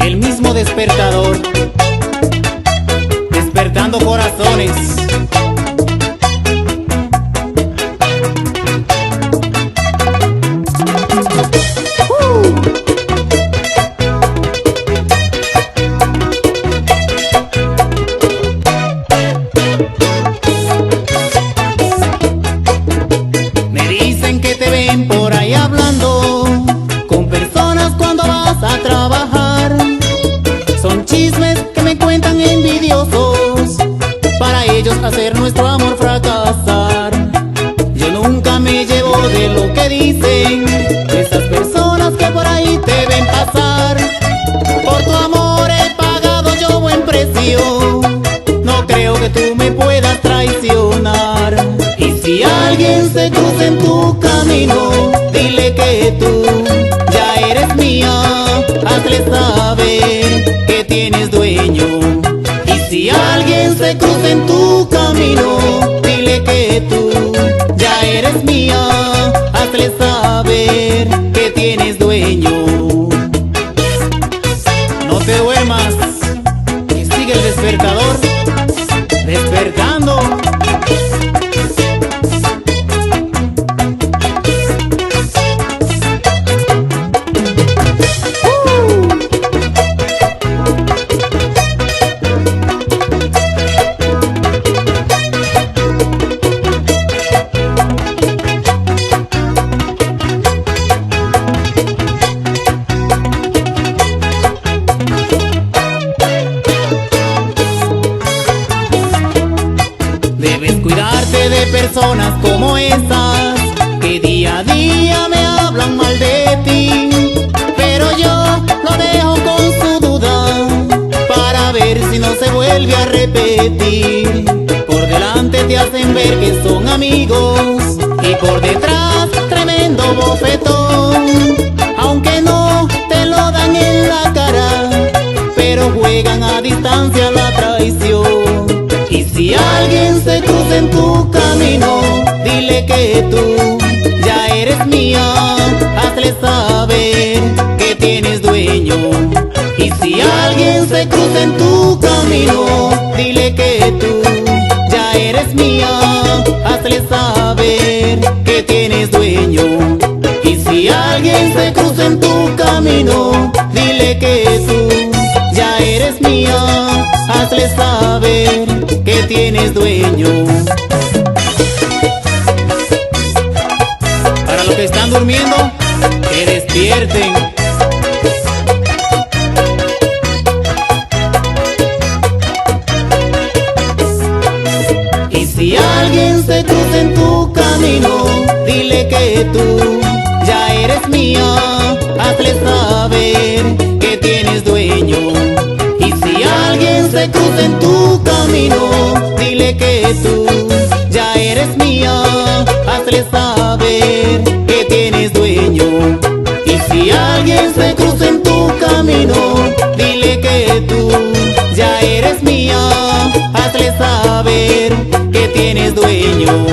El mismo despertador, despertando corazones. Me dicen que te ven por ahí hablando con personas cuando vas a trabajar. Son chismes que me cuentan envidiosos, para ellos hacer nuestro amor fracasar. Yo nunca me llevo de lo que dicen esas personas que por ahí te ven pasar. Por tu amor he pagado yo buen precio, no creo que tú me puedas traicionar. Y si alguien se cruza en tu camino, dile que tú ya eres mía, hazle saber que tienes dueño. Y si alguien se cruza en tu camino, dile que tú ya eres mía, hazle saber que tienes dueño. No te duermas, que sigue el despertador, despertando. Debes cuidarte de personas como esas, que día a día me hablan mal de ti. Pero yo lo dejo con su duda, para ver si no se vuelve a repetir. Por delante te hacen ver que son amigos, y por detrás tremendo bofetón. Aunque no te lo dan en la cara, pero juegan a distancia la traición. Y si alguien se cruza en tu camino, dile que tú ya eres mía, hazle saber que tienes dueño. Y si alguien se cruza en tu camino, dile que tú ya eres mía, hazle saber que tienes dueño. Y si alguien se cruza en tu camino, dile que tú ya eres mía, hazle saber que tienes dueño. Para los que están durmiendo, que despierten. Y si alguien se cruza en tu camino, dile que tú ya eres mía, hazle saber que tienes dueño. Y si alguien se cruza en tu camino, dile que tú ya eres mía, hazle saber que tienes dueño. Y si alguien se cruza en tu camino, dile que tú ya eres mía, hazle saber que tienes dueño.